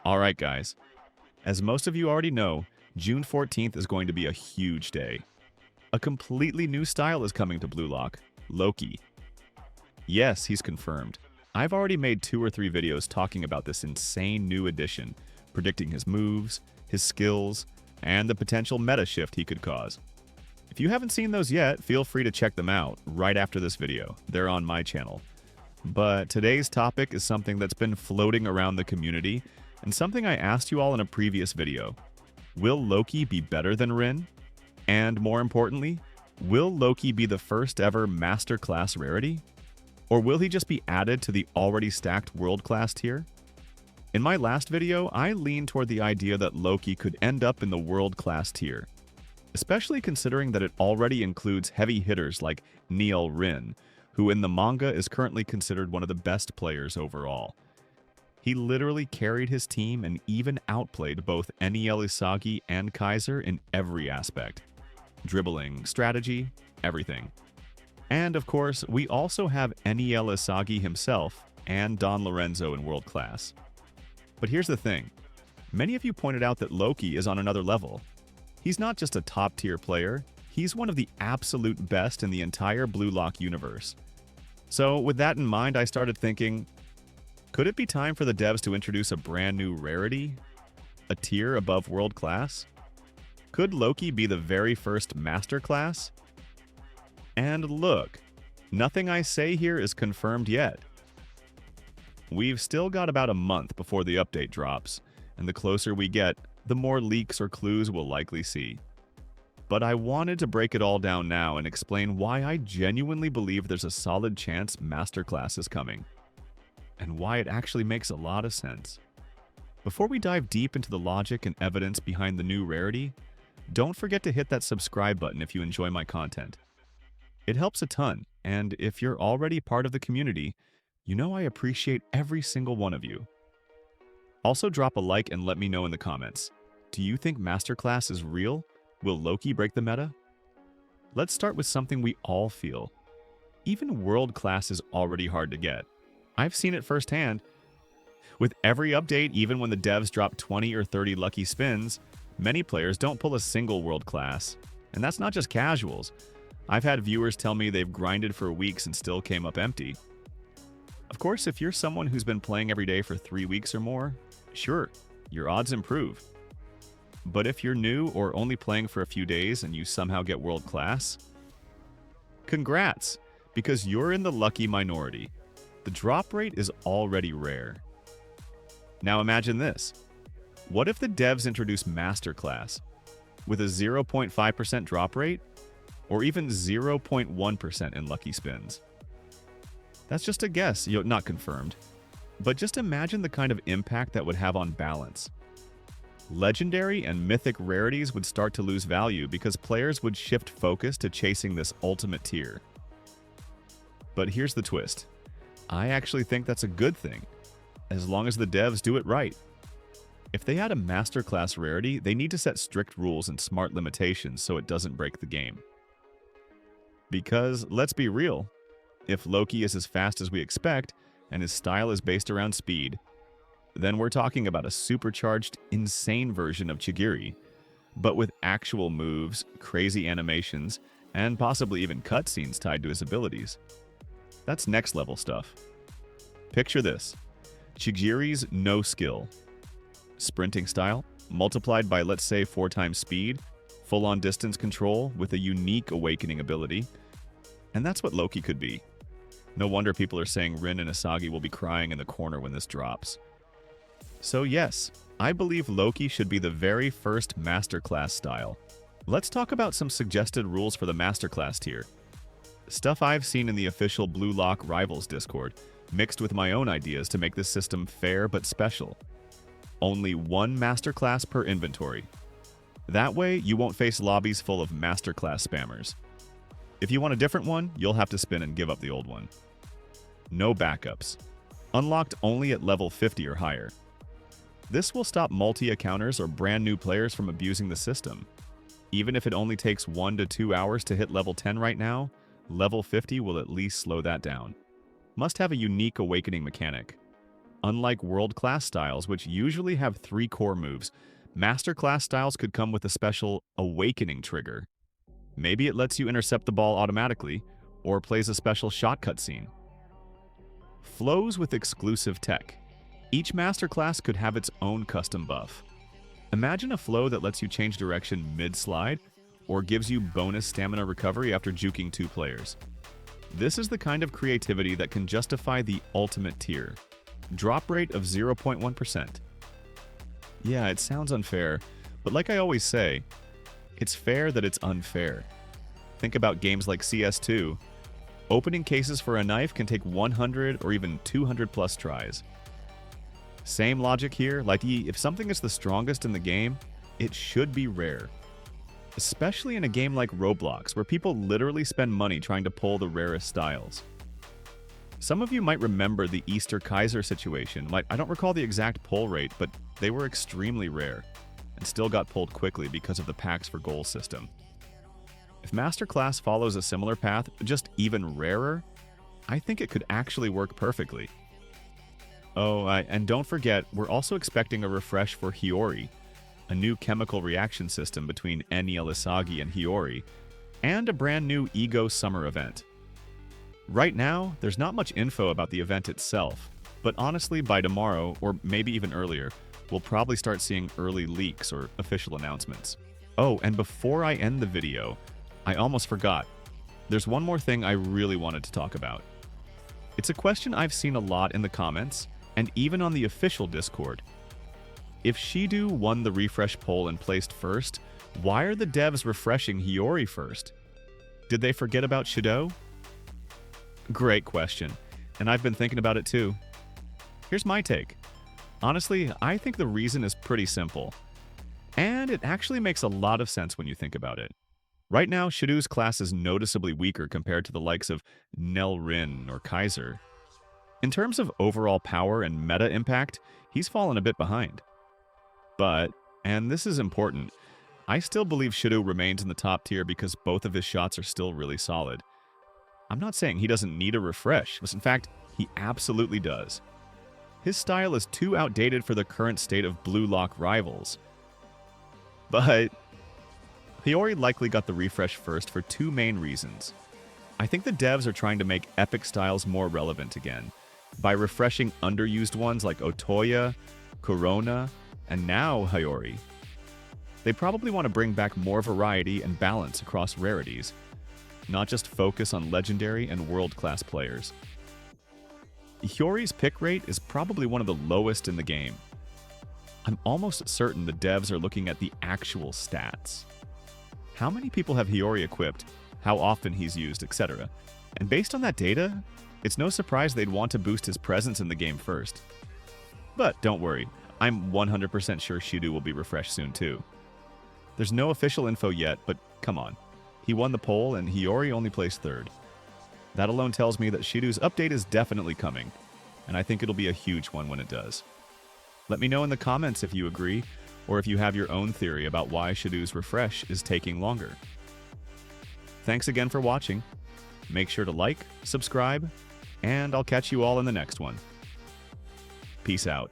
Alright guys, as most of you already know, June 14th is going to be a huge day. A completely new style is coming to Blue Lock, Loki. Yes, he's confirmed. I've already made 2 or 3 videos talking about this insane new addition, predicting his moves, his skills, and the potential meta shift he could cause. If you haven't seen those yet, feel free to check them out right after this video. They're on my channel. But today's topic is something that's been floating around the community and something I asked you all in a previous video. Will Loki be better than Rin? And more importantly, will Loki be the first ever Masterclass rarity? Or will he just be added to the already stacked world-class tier? In my last video, I leaned toward the idea that Loki could end up in the world-class tier, especially considering that it already includes heavy hitters like Neil Rin, who in the manga is currently considered one of the best players overall. He literally carried his team and even outplayed both Niel Isagi and Kaiser in every aspect. Dribbling, strategy, everything. And of course, we also have Niel Isagi himself and Don Lorenzo in world class. But here's the thing. Many of you pointed out that Loki is on another level. He's not just a top-tier player, he's one of the absolute best in the entire Blue Lock universe. So with that in mind, I started thinking, could it be time for the devs to introduce a brand new rarity? A tier above world class? Could Loki be the very first Masterclass? And look, nothing I say here is confirmed yet. We've still got about a month before the update drops, and the closer we get, the more leaks or clues we'll likely see. But I wanted to break it all down now and explain why I genuinely believe there's a solid chance Masterclass is coming, and why it actually makes a lot of sense. Before we dive deep into the logic and evidence behind the new rarity, don't forget to hit that subscribe button if you enjoy my content. It helps a ton, and if you're already part of the community, you know I appreciate every single one of you. Also drop a like and let me know in the comments. Do you think Masterclass is real? Will Loki break the meta? Let's start with something we all feel. Even world class is already hard to get. I've seen it firsthand. With every update, even when the devs drop 20 or 30 lucky spins, many players don't pull a single world class. And that's not just casuals. I've had viewers tell me they've grinded for weeks and still came up empty. Of course, if you're someone who's been playing every day for 3 weeks or more, sure, your odds improve. But if you're new or only playing for a few days and you somehow get world class, congrats, because you're in the lucky minority. The drop rate is already rare. Now imagine this. What if the devs introduce Masterclass with a 0.5% drop rate or even 0.1% in lucky spins? That's just a guess, not confirmed. But just imagine the kind of impact that would have on balance. Legendary and mythic rarities would start to lose value because players would shift focus to chasing this ultimate tier. But here's the twist. I actually think that's a good thing, as long as the devs do it right. If they add a Masterclass rarity, they need to set strict rules and smart limitations so it doesn't break the game. Because, let's be real, if Loki is as fast as we expect, and his style is based around speed, then we're talking about a supercharged, insane version of Chigiri, but with actual moves, crazy animations, and possibly even cutscenes tied to his abilities. That's next level stuff. Picture this. Chigiri's no skill. Sprinting style, multiplied by let's say 4 times speed, full-on distance control with a unique awakening ability, and that's what Loki could be. No wonder people are saying Rin and Isagi will be crying in the corner when this drops. So yes, I believe Loki should be the very first Masterclass style. Let's talk about some suggested rules for the Masterclass tier. Stuff I've seen in the official Blue Lock Rivals Discord, mixed with my own ideas to make this system fair but special. Only 1 Masterclass per inventory. That way, you won't face lobbies full of Masterclass spammers. If you want a different one, you'll have to spin and give up the old one. No backups. Unlocked only at level 50 or higher. This will stop multi-accounters or brand new players from abusing the system. Even if it only takes 1 to 2 hours to hit level 10 right now, level 50 will at least slow that down. Must have a unique awakening mechanic. unlike world-class styles, which usually have 3 core moves, Masterclass styles could come with a special awakening trigger. Maybe it lets you intercept the ball automatically, or plays a special shot cutscene. Flows with exclusive tech. Each Masterclass could have its own custom buff. Imagine a flow that lets you change direction mid-slide, or gives you bonus stamina recovery after juking 2 players. This is the kind of creativity that can justify the ultimate tier. Drop rate of 0.1%. Yeah, it sounds unfair, but like I always say, it's fair that it's unfair. Think about games like CS2. Opening cases for a knife can take 100 or even 200 plus tries. Same logic here, like if something is the strongest in the game, it should be rare. Especially in a game like Roblox, where people literally spend money trying to pull the rarest styles. Some of you might remember the Easter Kaiser situation. I don't recall the exact pull rate, but they were extremely rare, and still got pulled quickly because of the packs for goals system. If Masterclass follows a similar path, just even rarer, I think it could actually work perfectly. Oh, and don't forget, we're also expecting a refresh for Hiori, a new chemical reaction system between Eni Elisagi and Hiori, and a brand new Ego Summer event. Right now, there's not much info about the event itself, but honestly, by tomorrow, or maybe even earlier, we'll probably start seeing early leaks or official announcements. Oh, and before I end the video, I almost forgot. There's one more thing I really wanted to talk about. It's a question I've seen a lot in the comments, and even on the official Discord. If Shidou won the refresh poll and placed first, why are the devs refreshing Hiori first? Did they forget about Shidou? Great question, and I've been thinking about it too. Here's my take. Honestly, I think the reason is pretty simple. And it actually makes a lot of sense when you think about it. Right now, Shidou's class is noticeably weaker compared to the likes of Nelrin or Kaiser. In terms of overall power and meta impact, he's fallen a bit behind. But, and this is important, I still believe Shidou remains in the top tier because both of his shots are still really solid. I'm not saying he doesn't need a refresh, but in fact, he absolutely does. His style is too outdated for the current state of Blue Lock rivals. But Hiori likely got the refresh first for 2 main reasons. I think the devs are trying to make epic styles more relevant again, by refreshing underused ones like Otoya, Corona, and now Hiori. They probably want to bring back more variety and balance across rarities, not just focus on legendary and world-class players. Hiori's pick rate is probably one of the lowest in the game. I'm almost certain the devs are looking at the actual stats. How many people have Hiori equipped, how often he's used, etc. And based on that data, it's no surprise they'd want to boost his presence in the game first. But don't worry, I'm 100% sure Shidou will be refreshed soon too. There's no official info yet, but come on. He won the poll and Hiori only placed 3rd. That alone tells me that Shidou's update is definitely coming, and I think it'll be a huge one when it does. Let me know in the comments if you agree, or if you have your own theory about why Shidou's refresh is taking longer. Thanks again for watching. Make sure to like, subscribe, and I'll catch you all in the next one. Peace out.